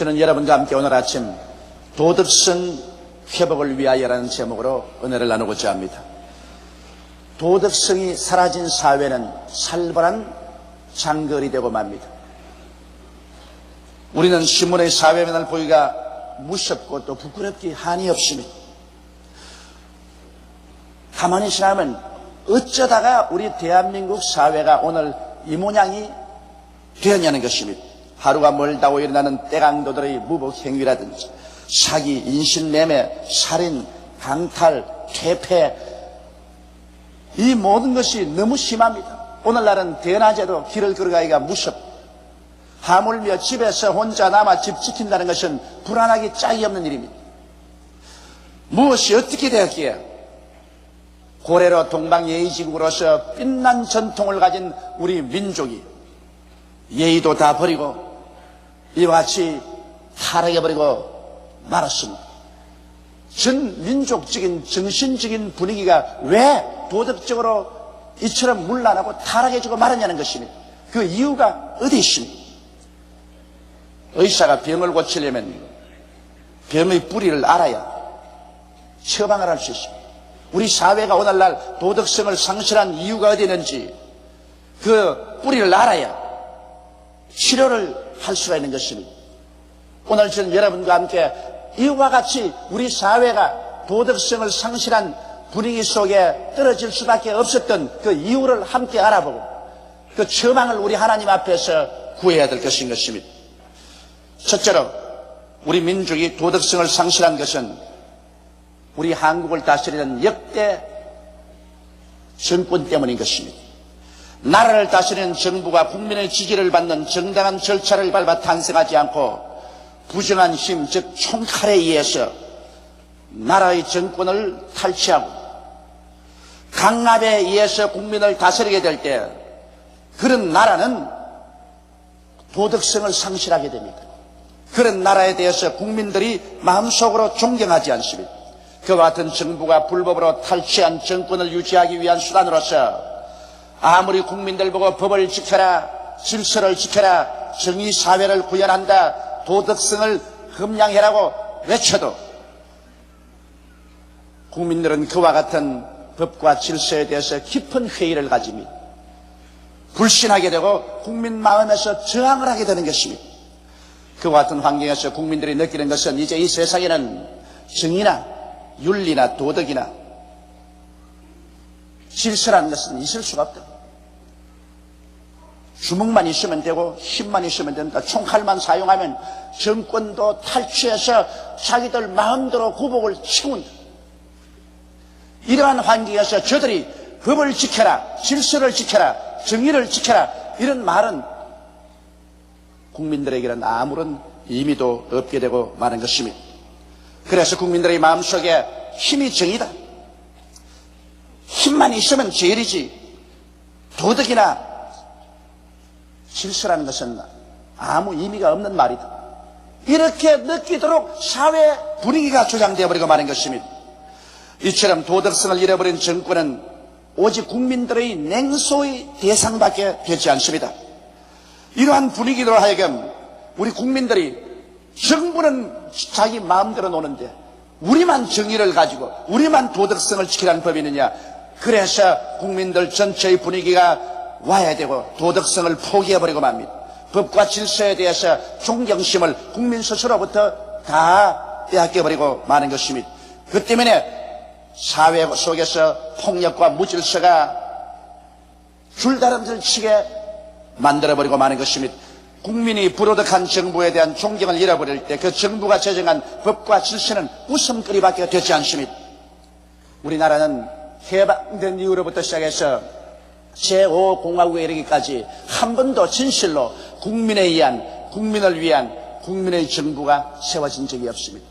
저는 여러분과 함께 오늘 아침 도덕성 회복을 위하여라는 제목으로 은혜를 나누고자 합니다. 도덕성이 사라진 사회는 살벌한 장거리 되고 맙니다. 우리는 신문의 사회면을 보기가 무섭고 또 부끄럽기 한이 없습니다. 가만히 생각하면 어쩌다가 우리 대한민국 사회가 오늘 이 모양이 되었냐는 것입니다. 하루가 멀다고 일어나는 떼강도들의 무복 행위라든지 사기, 인신매매, 살인, 강탈, 퇴폐, 이 모든 것이 너무 심합니다. 오늘날은 대낮에도 길을 걸어가기가 무섭고 하물며 집에서 혼자 남아 집 지킨다는 것은 불안하기 짝이 없는 일입니다. 무엇이 어떻게 되었기에 고래로 동방예의지국으로서 빛난 전통을 가진 우리 민족이 예의도 다 버리고 이와 같이 타락해버리고 말았습니다. 전 민족적인 정신적인 분위기가 왜 도덕적으로 이처럼 문란하고 타락해지고 말았냐는 것입니다. 그 이유가 어디 있습니까? 의사가 병을 고치려면 병의 뿌리를 알아야 처방을 할 수 있습니다. 우리 사회가 오늘날 도덕성을 상실한 이유가 어디 있는지 그 뿌리를 알아야 치료를 할 수가 있는 것입니다. 오늘 저는 여러분과 함께 이와 같이 우리 사회가 도덕성을 상실한 분위기 속에 떨어질 수밖에 없었던 그 이유를 함께 알아보고 그 처방을 우리 하나님 앞에서 구해야 될 것인 것입니다. 첫째로 우리 민족이 도덕성을 상실한 것은 우리 한국을 다스리는 역대 정권 때문인 것입니다. 나라를 다스리는 정부가 국민의 지지를 받는 정당한 절차를 밟아 탄생하지 않고 부정한 힘, 즉 총칼에 의해서 나라의 정권을 탈취하고 강압에 의해서 국민을 다스리게 될 때 그런 나라는 도덕성을 상실하게 됩니다. 그런 나라에 대해서 국민들이 마음속으로 존경하지 않습니다. 그와 같은 정부가 불법으로 탈취한 정권을 유지하기 위한 수단으로서 아무리 국민들 보고 법을 지켜라, 질서를 지켜라, 정의사회를 구현한다, 도덕성을 함양해라고 외쳐도 국민들은 그와 같은 법과 질서에 대해서 깊은 회의를 가집니다. 불신하게 되고 국민 마음에서 저항을 하게 되는 것입니다. 그와 같은 환경에서 국민들이 느끼는 것은 이제 이 세상에는 정의나 윤리나 도덕이나 질서라는 것은 있을 수가 없다. 주먹만 있으면 되고 힘만 있으면 된다. 총칼만 사용하면 정권도 탈취해서 자기들 마음대로 구복을 치운다. 이러한 환경에서 저들이 법을 지켜라, 질서를 지켜라, 정의를 지켜라 이런 말은 국민들에게는 아무런 의미도 없게 되고 마는 것입니다. 그래서 국민들의 마음속에 힘이 정의다. 힘만 있으면 제일이지 도덕이나 질서라는 것은 아무 의미가 없는 말이다. 이렇게 느끼도록 사회 분위기가 조장되어 버리고 마는 것입니다. 이처럼 도덕성을 잃어버린 정권은 오직 국민들의 냉소의 대상밖에 되지 않습니다. 이러한 분위기로 하여금 우리 국민들이 정부는 자기 마음대로 노는데 우리만 정의를 가지고 우리만 도덕성을 지키라는 법이 있느냐. 그래서 국민들 전체의 분위기가 와야 되고 도덕성을 포기해버리고 맙니다. 법과 질서에 대해서 존경심을 국민 스스로부터 다 빼앗겨버리고 마는 것입니다. 그 때문에 사회 속에서 폭력과 무질서가 줄다름질 치게 만들어버리고 마는 것입니다. 국민이 불도덕한 정부에 대한 존경을 잃어버릴 때 그 정부가 제정한 법과 질서는 웃음거리밖에 되지 않습니다. 우리나라는 해방된 이후로부터 시작해서 제5공화국에 이르기까지 한 번도 진실로 국민에 의한, 국민을 위한 국민의 정부가 세워진 적이 없습니다.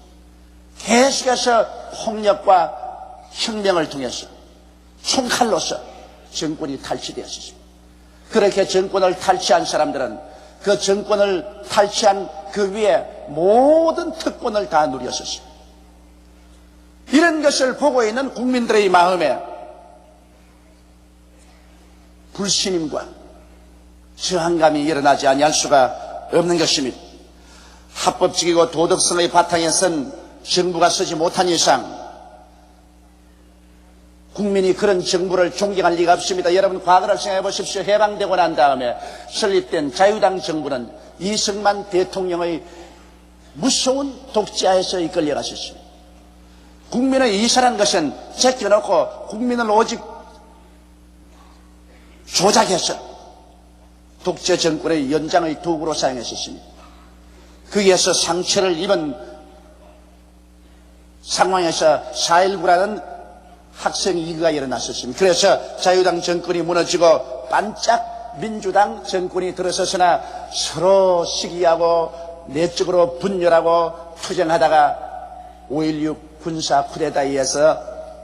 계속해서 폭력과 혁명을 통해서 총칼로서 정권이 탈취되었습니다. 그렇게 정권을 탈취한 사람들은 그 정권을 탈취한 그 위에 모든 특권을 다 누렸었습니다. 이런 것을 보고 있는 국민들의 마음에 불신임과 저항감이 일어나지 아니할 수가 없는 것입니다. 합법적이고 도덕성의 바탕에 선 정부가 서지 못한 이상 국민이 그런 정부를 존경할 리가 없습니다. 여러분 과거를 생각해 보십시오. 해방되고 난 다음에 설립된 자유당 정부는 이승만 대통령의 무서운 독재하에서 이끌려갔었습니다. 국민의 이사라는 것은 제껴놓고 국민을 오직 조작해서 독재 정권의 연장의 도구로 사용했었습니다. 거기에서 상처를 입은 상황에서 4.19라는 학생 위기가 일어났었습니다. 그래서 자유당 정권이 무너지고 반짝 민주당 정권이 들어서서나 서로 시기하고 내적으로 분열하고 투쟁하다가 5.16 군사 쿠데타에 의해서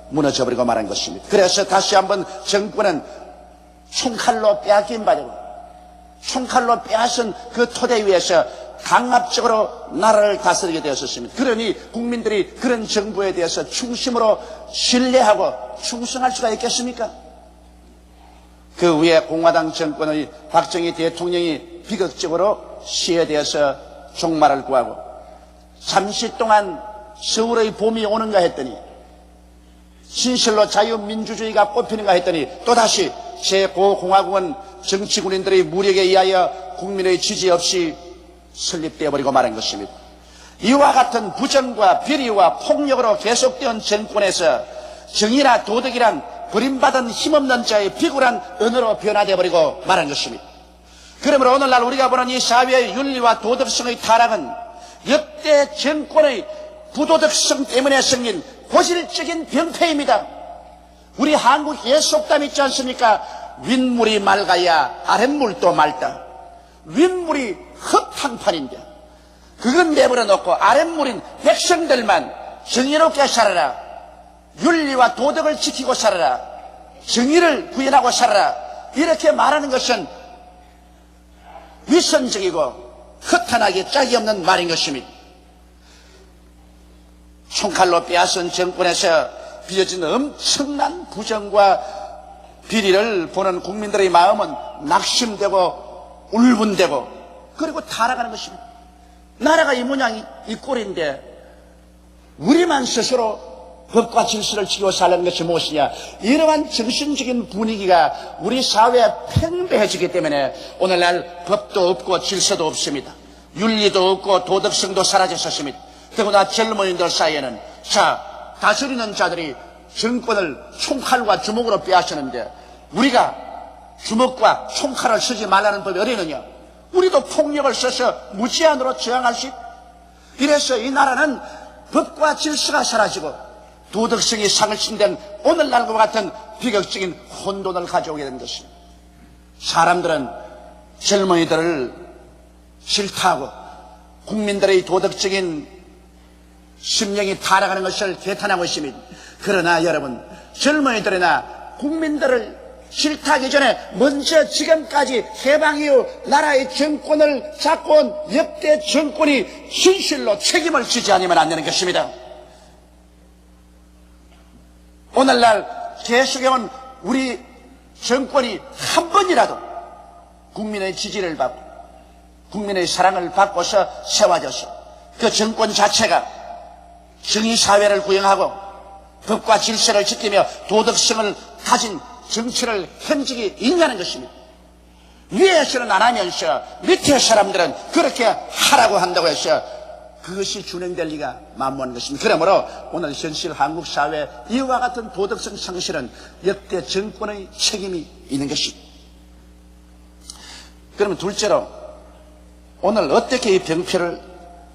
무너져버리고 말한 것입니다. 그래서 다시 한번 정권은 총칼로 빼앗긴 바되고 총칼로 빼앗은 그 토대 위에서 강압적으로 나라를 다스리게 되었습니다. 그러니 국민들이 그런 정부에 대해서 충심으로 신뢰하고 충성할 수가 있겠습니까? 그 위에 공화당 정권의 박정희 대통령이 비극적으로 시에 대해서 종말을 구하고 잠시 동안 서울의 봄이 오는가 했더니 진실로 자유민주주의가 뽑히는가 했더니 또다시 제9공화국은 정치군인들의 무력에 의하여 국민의 지지 없이 설립되어 버리고 말한 것입니다. 이와 같은 부정과 비리와 폭력으로 계속된 정권에서 정의나 도덕이란 버림받은 힘없는 자의 비굴한 언어로 변화되어 버리고 말한 것입니다. 그러므로 오늘날 우리가 보는 이 사회의 윤리와 도덕성의 타락은 역대 정권의 부도덕성 때문에 생긴 고질적인 병폐입니다. 우리 한국 예속담 있지 않습니까? 윗물이 맑아야 아랫물도 맑다. 윗물이 흙탕판인데 그건 내버려 놓고 아랫물인 백성들만 정의롭게 살아라. 윤리와 도덕을 지키고 살아라. 정의를 구현하고 살아라. 이렇게 말하는 것은 위선적이고 허탄하게 짝이 없는 말인 것입니다. 총칼로 빼앗은 정권에서 빚어진 엄청난 부정과 비리를 보는 국민들의 마음은 낙심되고 울분되고 그리고 타락하는 것입니다. 나라가 이 모양이 이 꼴인데 우리만 스스로 법과 질서를 지키고 살라는 것이 무엇이냐. 이러한 정신적인 분위기가 우리 사회에 팽배해지기 때문에 오늘날 법도 없고 질서도 없습니다. 윤리도 없고 도덕성도 사라졌습니다. 더구나 젊은이들 사이에는 다스리는 자들이 정권을 총칼과 주먹으로 빼앗으는데 우리가 주먹과 총칼을 쓰지 말라는 법이 어디느냐. 우리도 폭력을 써서 무제한으로 저항할 수 있다. 이래서 이 나라는 법과 질서가 사라지고 도덕성이 상실된 오늘날과 같은 비극적인 혼돈을 가져오게 된 것입니다. 사람들은 젊은이들을 싫다하고 국민들의 도덕적인 심령이 타락하는 것을 개탄하고 있습니다. 그러나 여러분, 젊은이들이나 국민들을 싫다하기 전에 먼저 지금까지 해방 이후 나라의 정권을 잡고 온 역대 정권이 진실로 책임을 지지 않으면 안 되는 것입니다. 오늘날 계속해온 우리 정권이 한 번이라도 국민의 지지를 받고 국민의 사랑을 받고서 세워져서 그 정권 자체가 정의사회를 구형하고 법과 질서를 지키며 도덕성을 가진 정치를 현직이 인하는 것입니다. 위에서는 안 하면서 밑에 사람들은 그렇게 하라고 한다고 해서 그것이 준행될 리가 만무한 것입니다. 그러므로 오늘 현실 한국 사회 이와 같은 도덕성 상실은 역대 정권의 책임이 있는 것입니다. 그러면 둘째로 오늘 어떻게 이 병폐를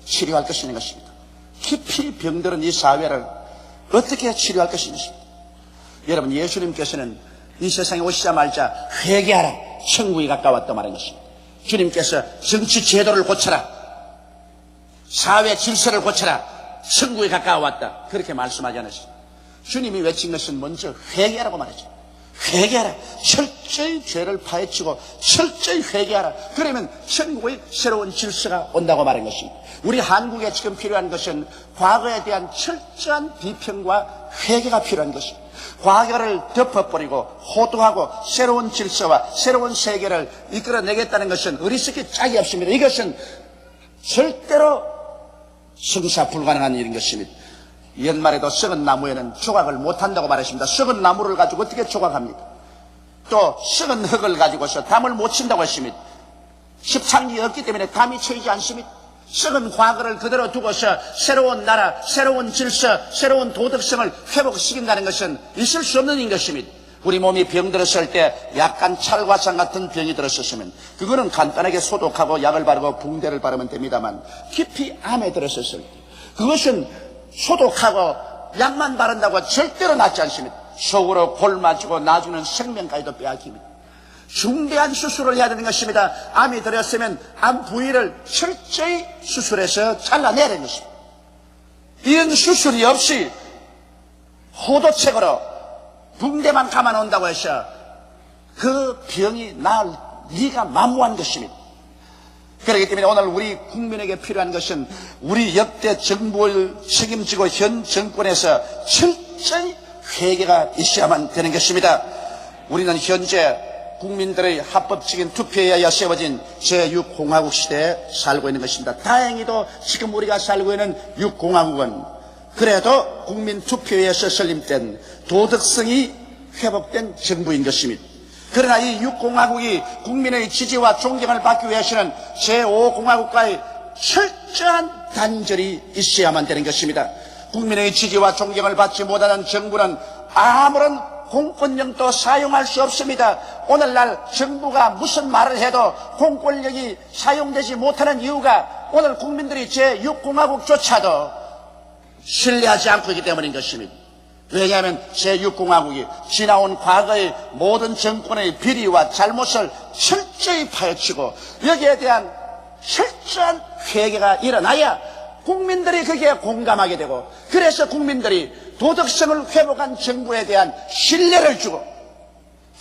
치료할 것이냐는 것입니다. 깊이 병들은 이 사회를 어떻게 치료할 것인지. 여러분, 예수님께서는 이 세상에 오시자마자 회개하라, 천국이 가까웠다 말한 것입니다. 주님께서 정치 제도를 고쳐라, 사회 질서를 고쳐라, 천국이 가까웠다, 그렇게 말씀하지 않으십니다. 주님이 외친 것은 먼저 회개하라고 말했죠. 회개하라, 철저히 죄를 파헤치고 철저히 회개하라. 그러면 천국의 새로운 질서가 온다고 말한 것입니다. 우리 한국에 지금 필요한 것은 과거에 대한 철저한 비평과 회개가 필요한 것입니다. 과거를 덮어버리고 호도하고 새로운 질서와 새로운 세계를 이끌어내겠다는 것은 어리석기 짝이 없습니다. 이것은 절대로 성사 불가능한 일인 것입니다. 연말에도 썩은 나무에는 조각을 못한다고 말했습니다. 썩은 나무를 가지고 어떻게 조각합니까? 또 썩은 흙을 가지고서 담을 못 친다고 했습니다. 십창이 없기 때문에 담이 쳐이지 않습니다. 썩은 과거를 그대로 두고서 새로운 나라, 새로운 질서, 새로운 도덕성을 회복시킨다는 것은 있을 수 없는 일 것입니다. 우리 몸이 병들었을 때 약간 찰과상 같은 병이 들었었으면 그거는 간단하게 소독하고 약을 바르고 붕대를 바르면 됩니다만, 깊이 암에 들었었을 때 그것은 소독하고 약만 바른다고 절대로 낫지 않습니다. 속으로 골 맞추고 나주는 생명까지도 빼앗깁니다. 중대한 수술을 해야 되는 것입니다. 암이 들었으면 암 부위를 철저히 수술해서 잘라내야 되는 것입니다. 이런 수술이 없이 호도책으로 붕대만 감아놓는다고 해서 그 병이 나을 리가 만무한 것입니다. 그렇기 때문에 오늘 우리 국민에게 필요한 것은 우리 역대 정부를 책임지고 현 정권에서 철저히 회개가 있어야만 되는 것입니다. 우리는 현재 국민들의 합법적인 투표에 의하여 세워진 제6공화국 시대에 살고 있는 것입니다. 다행히도 지금 우리가 살고 있는 6공화국은 그래도 국민 투표에 의해서 설립된 도덕성이 회복된 정부인 것입니다. 그러나 이 6공화국이 국민의 지지와 존경을 받기 위해서는 제5공화국과의 철저한 단절이 있어야만 되는 것입니다. 국민의 지지와 존경을 받지 못하는 정부는 아무런 공권력도 사용할 수 없습니다. 오늘날 정부가 무슨 말을 해도 공권력이 사용되지 못하는 이유가 오늘 국민들이 제6공화국조차도 신뢰하지 않고 있기 때문인 것입니다. 왜냐하면 제6공화국이 지나온 과거의 모든 정권의 비리와 잘못을 철저히 파헤치고 여기에 대한 철저한 회개가 일어나야 국민들이 거기에 공감하게 되고, 그래서 국민들이 도덕성을 회복한 정부에 대한 신뢰를 주고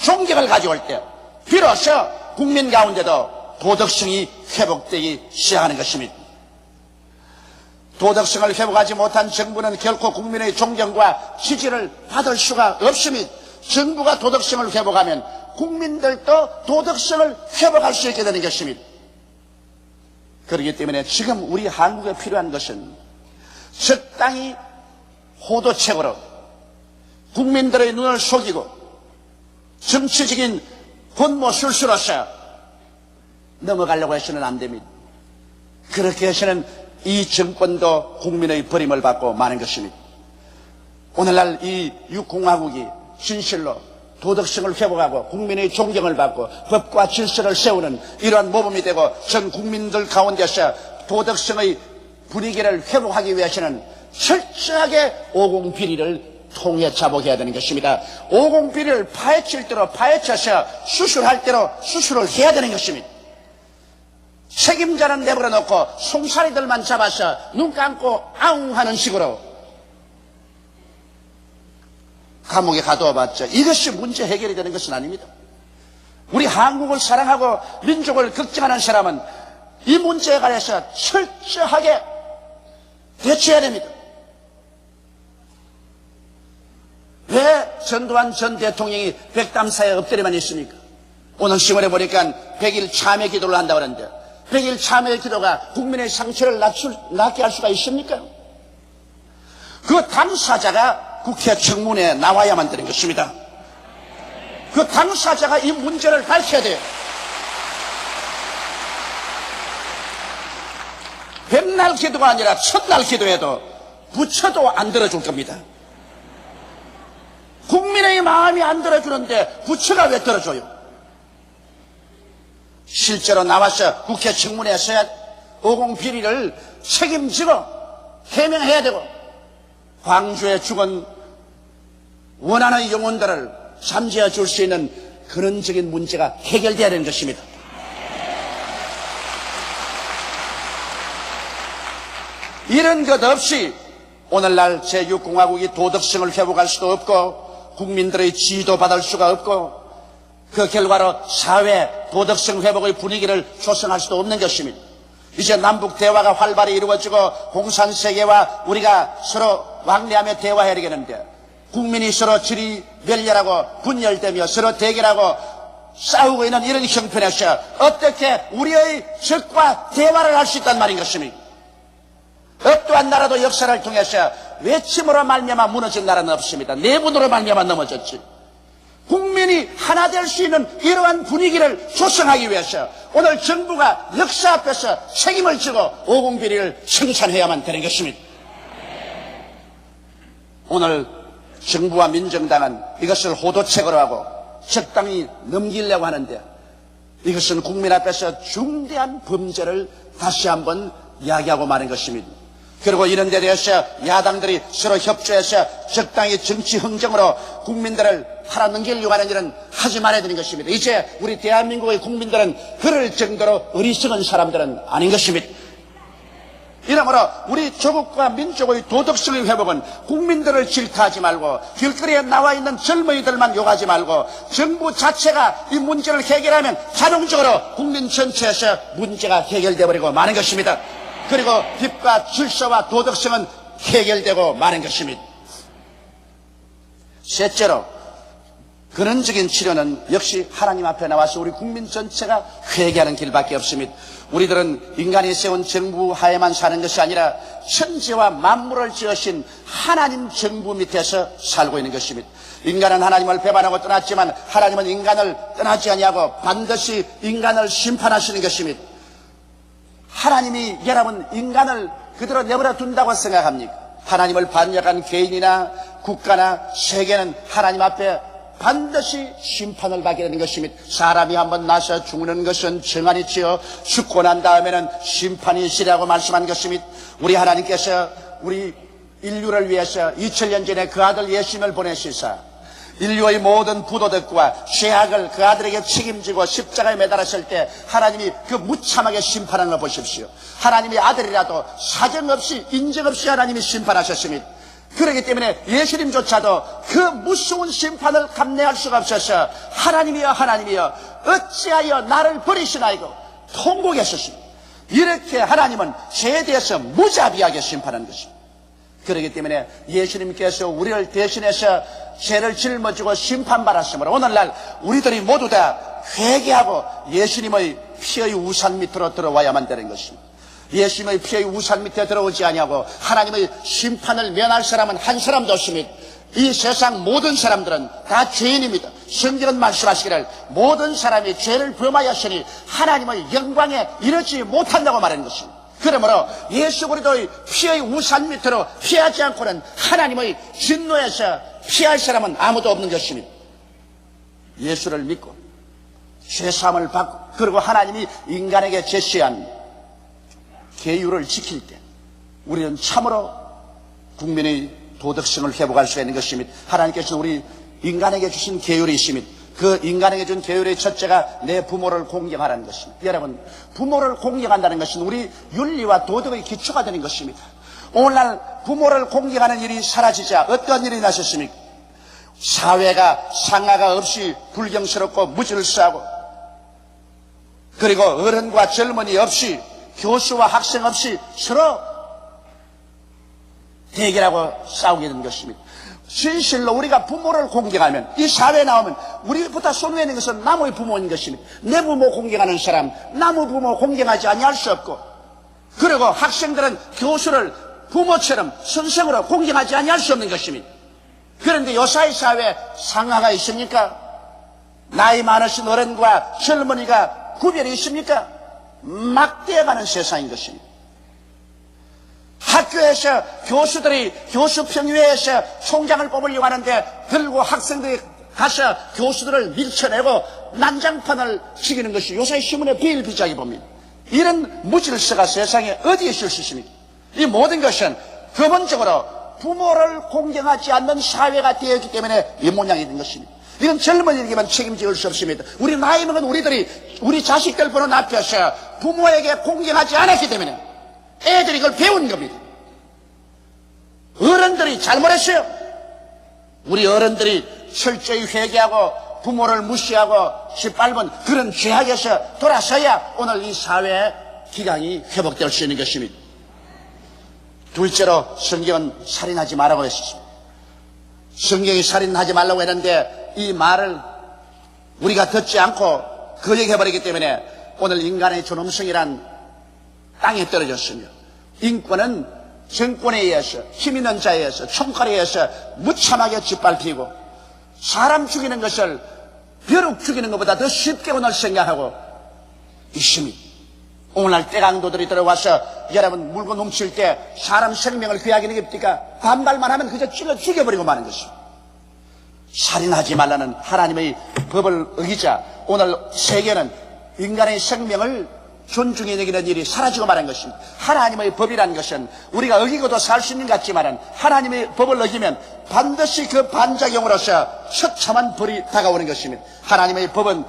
존경을 가져올 때 비로소 국민 가운데도 도덕성이 회복되기 시작하는 것입니다. 도덕성을 회복하지 못한 정부는 결코 국민의 존경과 지지를 받을 수가 없습니다. 정부가 도덕성을 회복하면 국민들도 도덕성을 회복할 수 있게 되는 것입니다. 그렇기 때문에 지금 우리 한국에 필요한 것은 적당히 호도책으로 국민들의 눈을 속이고 정치적인 권모술수로서 넘어가려고 해서는 안 됩니다. 그렇게 해서는 이 정권도 국민의 버림을 받고 마는 것입니다. 오늘날 이 6공화국이 진실로 도덕성을 회복하고 국민의 존경을 받고 법과 질서를 세우는 이러한 모범이 되고 전 국민들 가운데서 도덕성의 분위기를 회복하기 위해서는 철저하게 오공비리를 통해 자복해야 되는 것입니다. 오공비리를 파헤칠 대로 파헤쳐서 수술할 대로 수술을 해야 되는 것입니다. 책임자는 내버려 놓고 송사리들만 잡아서 눈 감고 아웅 하는 식으로 감옥에 가둬봤자 이것이 문제 해결이 되는 것은 아닙니다. 우리 한국을 사랑하고 민족을 걱정하는 사람은 이 문제에 관해서 철저하게 대처해야 됩니다. 왜 전두환 전 대통령이 백담사에 엎드려만 있습니까? 오늘 신문에 보니까 100일 참회 기도를 한다고 하는데 100일 참회 기도가 국민의 상처를 낫게 할 수가 있습니까? 그 당사자가 국회 청문회에 나와야만 되는 것입니다. 그 당사자가 이 문제를 밝혀야 돼요. 백날 기도가 아니라 첫날 기도해도 부처도 안 들어줄 겁니다. 국민의 마음이 안 들어주는데 부처가 왜 들어줘요? 실제로 나와서 국회 청문회에서 오공비리를 책임지고 해명해야 되고 광주에 죽은 원한의 영혼들을 잠재워 줄 수 있는 근원적인 문제가 해결돼야 되는 것입니다. 이런 것 없이 오늘날 제6공화국이 도덕성을 회복할 수도 없고 국민들의 지지도 받을 수가 없고 그 결과로 사회 도덕성 회복의 분위기를 조성할 수도 없는 것입니다. 이제 남북 대화가 활발히 이루어지고 공산세계와 우리가 서로 왕래하며 대화해야 되겠는데 국민이 서로 질이 멸렬하고 분열되며 서로 대결하고 싸우고 있는 이런 형편에서 어떻게 우리의 적과 대화를 할 수 있단 말인 것입니까? 어떠한 나라도 역사를 통해서 외침으로 말미암아 무너진 나라는 없습니다. 내분으로 말미암아 넘어졌지. 국민이 하나 될 수 있는 이러한 분위기를 조성하기 위해서 오늘 정부가 역사 앞에서 책임을 지고 오공비리를 청산해야만 되는 것입니다. 오늘 정부와 민정당은 이것을 호도책으로 하고 적당히 넘기려고 하는데 이것은 국민 앞에서 중대한 범죄를 다시 한번 이야기하고 마는 것입니다. 그리고 이런 데 대해서 야당들이 서로 협조해서 적당히 정치 흥정으로 국민들을 팔아넘기려고 하는 일은 하지 말아야 되는 것입니다. 이제 우리 대한민국의 국민들은 그럴 정도로 어리석은 사람들은 아닌 것입니다. 이러므로 우리 조국과 민족의 도덕성의 회복은 국민들을 질타하지 말고 길거리에 나와 있는 젊은이들만 욕하지 말고 정부 자체가 이 문제를 해결하면 자동적으로 국민 전체에서 문제가 해결되어 버리고 마는 것입니다. 그리고 법과 질서와 도덕성은 해결되고 마는 것입니다. 셋째로 근원적인 치료는 역시 하나님 앞에 나와서 우리 국민 전체가 회개하는 길밖에 없습니다. 우리들은 인간이 세운 정부 하에만 사는 것이 아니라 천지와 만물을 지으신 하나님 정부 밑에서 살고 있는 것입니다. 인간은 하나님을 배반하고 떠났지만 하나님은 인간을 떠나지 아니하고 반드시 인간을 심판하시는 것입니다. 하나님이 여러분 인간을 그대로 내버려 둔다고 생각합니까? 하나님을 반역한 개인이나 국가나 세계는 하나님 앞에 반드시 심판을 받게 되는 것입니다. 사람이 한번 나서 죽는 것은 정한이지요. 죽고 난 다음에는 심판이 있으리라고 말씀한 것입니다. 우리 하나님께서 우리 인류를 위해서 2000년 전에 그 아들 예수님을 보내시사 인류의 모든 부도덕과 죄악을 그 아들에게 책임지고 십자가에 매달았을 때 하나님이 그 무참하게 심판하는 거 보십시오. 하나님의 아들이라도 사정없이 인정 없이 하나님이 심판하셨습니다. 그렇기 때문에 예수님조차도 그 무서운 심판을 감내할 수가 없어서 하나님이여 하나님이여 어찌하여 나를 버리시나이고 통곡했었습니다. 이렇게 하나님은 죄에 대해서 무자비하게 심판한 것입니다. 그렇기 때문에 예수님께서 우리를 대신해서 죄를 짊어지고 심판받았으므로 오늘날 우리들이 모두 다 회개하고 예수님의 피의 우산 밑으로 들어와야만 되는 것입니다. 예수님의 피의 우산 밑에 들어오지 아니하고 하나님의 심판을 면할 사람은 한 사람도 없습니다. 이 세상 모든 사람들은 다 죄인입니다. 성경은 말씀하시기를 모든 사람이 죄를 범하였으니 하나님의 영광에 이르지 못한다고 말하는 것입니다. 그러므로 예수 그리스도의 피의 우산 밑으로 피하지 않고는 하나님의 진노에서 피할 사람은 아무도 없는 것입니다. 예수를 믿고 죄사함을 받고 그리고 하나님이 인간에게 제시한 계율을 지킬 때 우리는 참으로 국민의 도덕성을 회복할 수 있는 것입니다. 하나님께서는 우리 인간에게 주신 계율이 있습니다. 그 인간에게 준 계율의 첫째가 내 부모를 공경하라는 것입니다. 여러분, 부모를 공경한다는 것은 우리 윤리와 도덕의 기초가 되는 것입니다. 오늘날 부모를 공경하는 일이 사라지자 어떤 일이 나셨습니까? 사회가 상하가 없이 불경스럽고 무질서하고 그리고 어른과 젊은이 없이 교수와 학생 없이 서로 대결하고 싸우게 된 것입니다. 진실로 우리가 부모를 공경하면 이 사회에 나오면 우리보다 손에 있는 것은 남의 부모인 것입니다. 내 부모 공경하는 사람 남의 부모 공경하지 아니할 수 없고 그리고 학생들은 교수를 부모처럼 선생으로 공경하지 아니할 수 없는 것입니다. 그런데 요사이 사회에 상하가 있습니까? 나이 많으신 어른과 젊은이가 구별이 있습니까? 막대어가는 세상인 것입니다. 학교에서 교수들이 교수평의회에서 총장을 뽑으려고 하는데 들고 학생들이 가서 교수들을 밀쳐내고 난장판을 치기는 것이 요새 신문에 비일비재하게 봅니다. 이런 무질서가 세상에 어디에 있을 수 있습니까? 이 모든 것은 근본적으로 부모를 공경하지 않는 사회가 되었기 때문에 이 모양이 된 것입니다. 이건 젊은이에게만 책임질 수 없습니다. 우리 나이 먹은 우리들이 우리 자식들 보는 앞에서 부모에게 공경하지 않았기 때문에 애들이 그걸 배운 겁니다. 어른들이 잘못했어요. 우리 어른들이 철저히 회개하고 부모를 무시하고 짓밟은 그런 죄악에서 돌아서야 오늘 이 사회의 기강이 회복될 수 있는 것입니다. 둘째로 성경은 살인하지 말라고 했습니다. 성경이 살인하지 말라고 했는데 이 말을 우리가 듣지 않고 거역해버리기 때문에 오늘 인간의 존엄성이란 땅에 떨어졌으며, 인권은 정권에 의해서, 힘 있는 자에 의해서, 총칼에 의해서 무참하게 짓밟히고, 사람 죽이는 것을 벼룩 죽이는 것보다 더 쉽게 오늘 생각하고 있습니다. 오늘날 떼강도들이 들어와서 여러분 물건 훔칠 때 사람 생명을 귀하게 여깁니까? 반발만 하면 그저 찔러 죽여버리고 마는 것입니다. 살인하지 말라는 하나님의 법을 어기자 오늘 세계는 인간의 생명을 존중해 여기는 일이 사라지고 마는 것입니다. 하나님의 법이라는 것은 우리가 어기고도 살 수 있는 것 같지만 하나님의 법을 어기면 반드시 그 반작용으로서 처참한 벌이 다가오는 것입니다. 하나님의 법은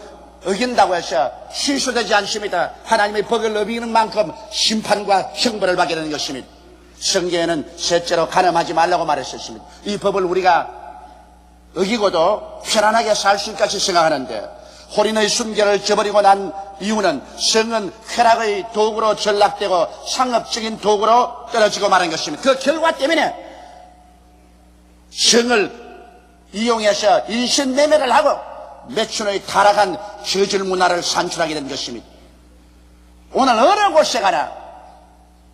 어긴다고 해서 취소되지 않습니다. 하나님의 법을 어기는 만큼 심판과 형벌을 받게 되는 것입니다. 성경에는 셋째로 간음하지 말라고 말했었습니다. 이 법을 우리가 어기고도 편안하게 살 수 있을까 생각하는데, 호린의 순결을 저버리고 난 이유는 성은 쾌락의 도구로 전락되고 상업적인 도구로 떨어지고 마는 것입니다. 그 결과 때문에 성을 이용해서 인신매매를 하고 매춘의 타락한 저질 문화를 산출하게 된 것입니다. 오늘 어느 곳에 가나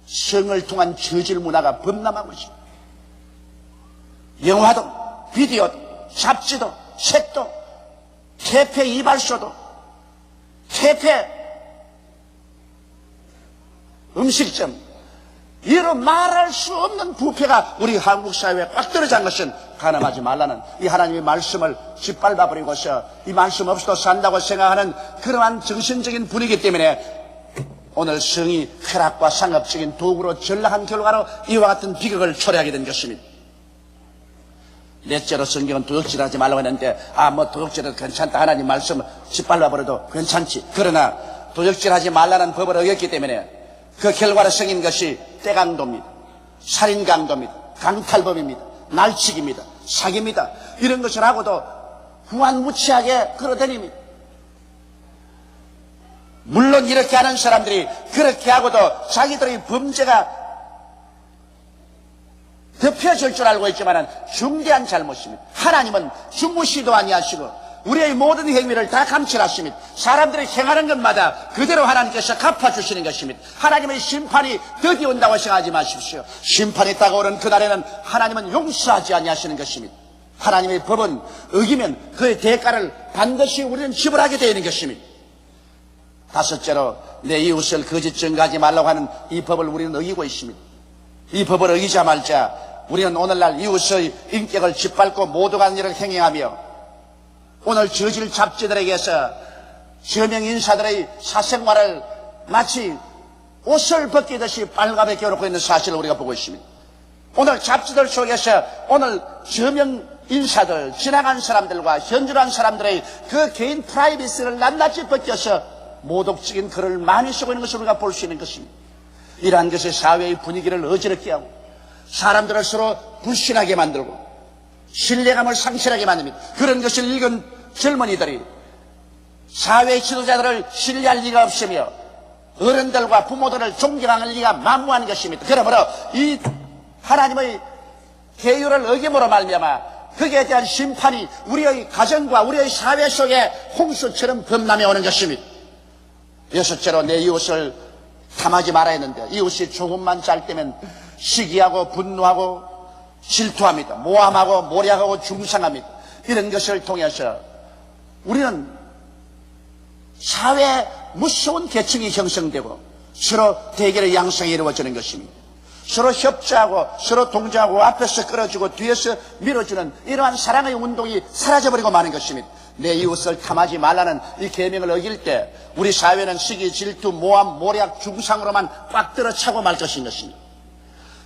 성을 통한 저질 문화가 범람하고 있습니다. 영화도, 비디오도, 잡지도, 책도, 퇴폐 이발소도, 퇴폐 음식점, 이런 말할 수 없는 부패가 우리 한국 사회에 꽉 들어진 것은 간음하지 말라는 이 하나님의 말씀을 짓밟아버리고서 이 말씀 없이도 산다고 생각하는 그러한 정신적인 분위기 때문에 오늘 성이 쾌락과 상업적인 도구로 전락한 결과로 이와 같은 비극을 초래하게 된 것입니다. 넷째로 성경은 도둑질하지 말라고 했는데, 도둑질은 괜찮다, 하나님 말씀을 짓밟아버려도 괜찮지. 그러나 도둑질하지 말라는 법을 어겼기 때문에 그 결과로 생긴 것이 떼강도입니다, 살인강도입니다, 강탈범입니다, 날치기입니다, 사기입니다. 이런 것을 하고도 무한무치하게 끌어다닙니다. 물론 이렇게 하는 사람들이 그렇게 하고도 자기들의 범죄가 덮여질 줄 알고 있지만 중대한 잘못입니다. 하나님은 중무시도 아니하시고 우리의 모든 행위를 다 감찰하십니다. 사람들이 행하는 것마다 그대로 하나님께서 갚아주시는 것입니다. 하나님의 심판이 드디어 온다고 생각하지 마십시오. 심판이 다가오는 그날에는 하나님은 용서하지 아니하시는 것입니다. 하나님의 법은 어기면 그의 대가를 반드시 우리는 지불하게 되어 있는 것입니다. 다섯째로 내 이웃을 거짓 증거하지 말라고 하는 이 법을 우리는 어기고 있습니다. 이 법을 어기자 말자 우리는 오늘날 이웃의 인격을 짓밟고 모독하는 일을 행해하며 오늘 저질 잡지들에게서 저명 인사들의 사생활을 마치 옷을 벗기듯이 빨갛게 껴놓고 있는 사실을 우리가 보고 있습니다. 오늘 잡지들 속에서 오늘 저명 인사들, 지나간 사람들과 현존한 사람들의 그 개인 프라이버시를 낱낱이 벗겨서 모독적인 글을 많이 쓰고 있는 것을 우리가 볼 수 있는 것입니다. 이러한 것이 사회의 분위기를 어지럽게 하고 사람들을 서로 불신하게 만들고 신뢰감을 상실하게 만듭니다. 그런 것을 읽은 젊은이들이 사회 지도자들을 신뢰할 리가 없으며 어른들과 부모들을 존경할 리가 만무한 것입니다. 그러므로 이 하나님의 계율을 어김으로 말미암아 거기에 대한 심판이 우리의 가정과 우리의 사회 속에 홍수처럼 범람해 오는 것입니다. 여섯째로 내 이웃을 탐하지 말아야 했는데 이웃이 조금만 짤때면 시기하고 분노하고 질투합니다. 모함하고 모략하고 중상합니다. 이런 것을 통해서 우리는 사회에 무서운 계층이 형성되고 서로 대결의 양상이 이루어지는 것입니다. 서로 협조하고 서로 동조하고 앞에서 끌어주고 뒤에서 밀어주는 이러한 사랑의 운동이 사라져버리고 마는 것입니다. 내 이웃을 탐하지 말라는 이 계명을 어길 때 우리 사회는 시기, 질투, 모함, 모략, 중상으로만 꽉 들어차고 말 것인 것입니다.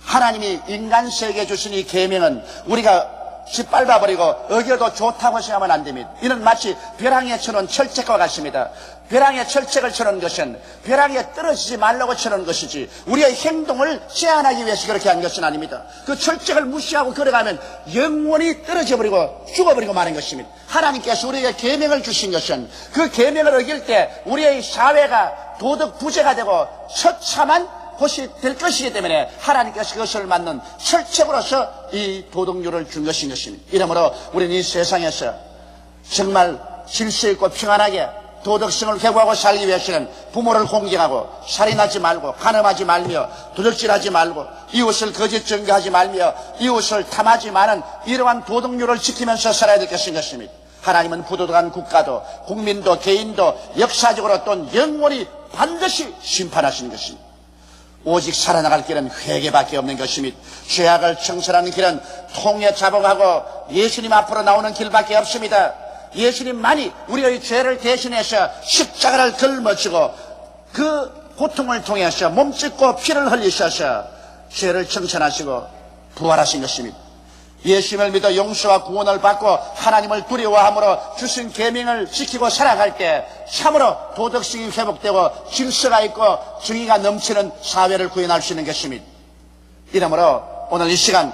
하나님이 인간 세계에 주신 이 계명은 우리가 짓밟아버리고 어겨도 좋다고 생각하면 안 됩니다. 이는 마치 벼랑에 쳐놓은 철책과 같습니다. 벼랑에 철책을 쳐놓은 것은 벼랑에 떨어지지 말라고 쳐놓은 것이지 우리의 행동을 제한하기 위해서 그렇게 한 것은 아닙니다. 그 철책을 무시하고 걸어가면 영원히 떨어져버리고 죽어버리고 마는 것입니다. 하나님께서 우리에게 계명을 주신 것은 그 계명을 어길 때 우리의 사회가 도덕 부재가 되고 처참한 것이 될 것이기 때문에 하나님께서 그것을 맞는 철책으로서 이 도덕률을 준 것인 것입니다. 이러므로 우리는 이 세상에서 정말 질서 있고 평안하게 도덕성을 회복하고 살기 위해서는 부모를 공경하고 살인하지 말고 간음하지 말며 도적질하지 말고 이웃을 거짓 증거하지 말며 이웃을 탐하지 마는 이러한 도덕률을 지키면서 살아야 될 것입니다. 하나님은 부도덕한 국가도 국민도 개인도 역사적으로 또 영원히 반드시 심판하시는 것입니다. 오직 살아나갈 길은 회개밖에 없는 것입니다. 죄악을 청산하는 길은 통에 자복하고 예수님 앞으로 나오는 길밖에 없습니다. 예수님만이 우리의 죄를 대신해서 십자가를 걸머지고 그 고통을 통해서 몸짓고 피를 흘리셔서 죄를 청산하시고 부활하신 것입니다. 예수님을 믿어 용서와 구원을 받고 하나님을 두려워함으로 주신 계명을 지키고 살아갈 때 참으로 도덕성이 회복되고 질서가 있고 정의가 넘치는 사회를 구현할 수 있는 것입니다. 이러므로 오늘 이 시간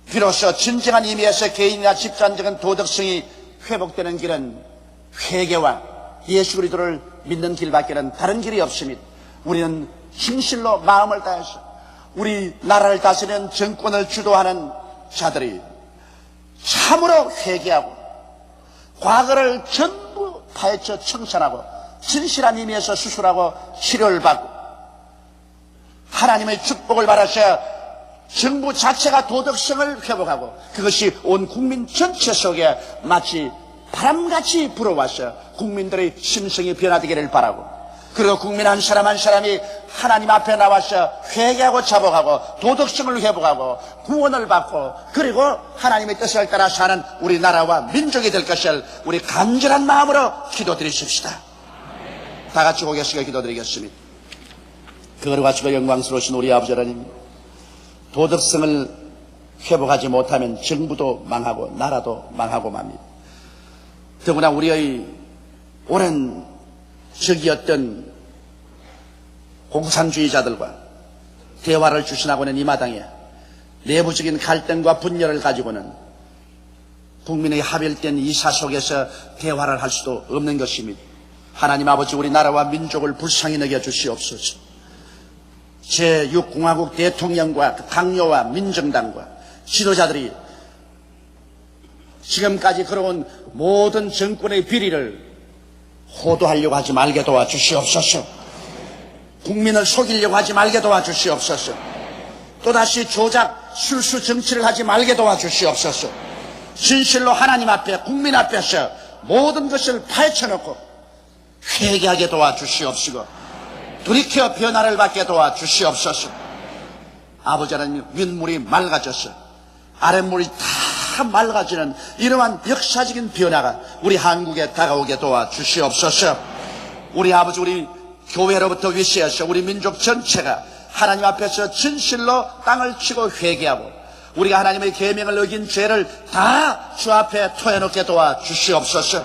비로소 진정한 의미에서 개인이나 집단적인 도덕성이 회복되는 길은 회개와 예수 그리스도를 믿는 길밖에는 다른 길이 없습니다. 우리는 진실로 마음을 다해서 우리 나라를 다스리는 정권을 주도하는 자들이 참으로 회개하고 과거를 전부 파헤쳐 청산하고 진실한 의미에서 수술하고 치료를 받고 하나님의 축복을 받아서 정부 자체가 도덕성을 회복하고 그것이 온 국민 전체 속에 마치 바람같이 불어와서 국민들의 심성이 변화되기를 바라고 그리고 국민 한 사람 한 사람이 하나님 앞에 나와서 회개하고 자복하고 도덕성을 회복하고 구원을 받고 그리고 하나님의 뜻을 따라 사는 우리나라와 민족이 될 것을 우리 간절한 마음으로 기도드리십시다. 다 같이 고개 숙여 기도드리겠습니다. 거룩하시고 영광스러우신 우리 아버지 하나님, 도덕성을 회복하지 못하면 정부도 망하고 나라도 망하고 맙니다. 더구나 우리의 오랜 적이었던 공산주의자들과 대화를 주신하고 있는 이 마당에 내부적인 갈등과 분열을 가지고는 국민의 합일된 이 사 속에서 대화를 할 수도 없는 것입니다. 하나님 아버지, 우리나라와 민족을 불쌍히 여겨 주시옵소서. 제6공화국 대통령과 당뇨와 민정당과 지도자들이 지금까지 걸어온 모든 정권의 비리를 호도하려고 하지 말게 도와주시옵소서. 국민을 속이려고 하지 말게 도와주시옵소서. 또다시 조작, 술수 정치를 하지 말게 도와주시옵소서. 진실로 하나님 앞에 국민 앞에서 모든 것을 파헤쳐놓고 회개하게 도와주시옵시고 돌이켜 변화를 받게 도와주시옵소서. 아버지 하나님, 윗물이 맑아져서 아랫물이 다 맑아지는 이러한 역사적인 변화가 우리 한국에 다가오게 도와주시옵소서. 우리 아버지, 우리 교회로부터 위시해서 우리 민족 전체가 하나님 앞에서 진실로 땅을 치고 회개하고 우리가 하나님의 계명을 어긴 죄를 다 주 앞에 토해놓게 도와주시옵소서.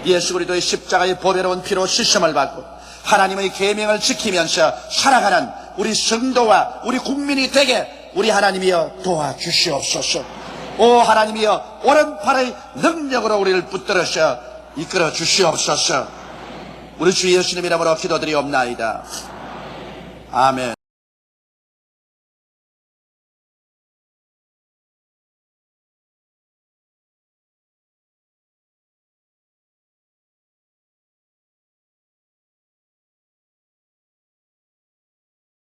예수 그리스도의 십자가의 보배로운 피로 씻음을 받고 하나님의 계명을 지키면서 살아가는 우리 성도와 우리 국민이 되게 우리 하나님이여 도와주시옵소서. 오 하나님이여, 오른팔의 능력으로 우리를 붙들으셔 이끌어 주시옵소서. 우리 주 예수님 이름으로 기도드리옵나이다. 아멘.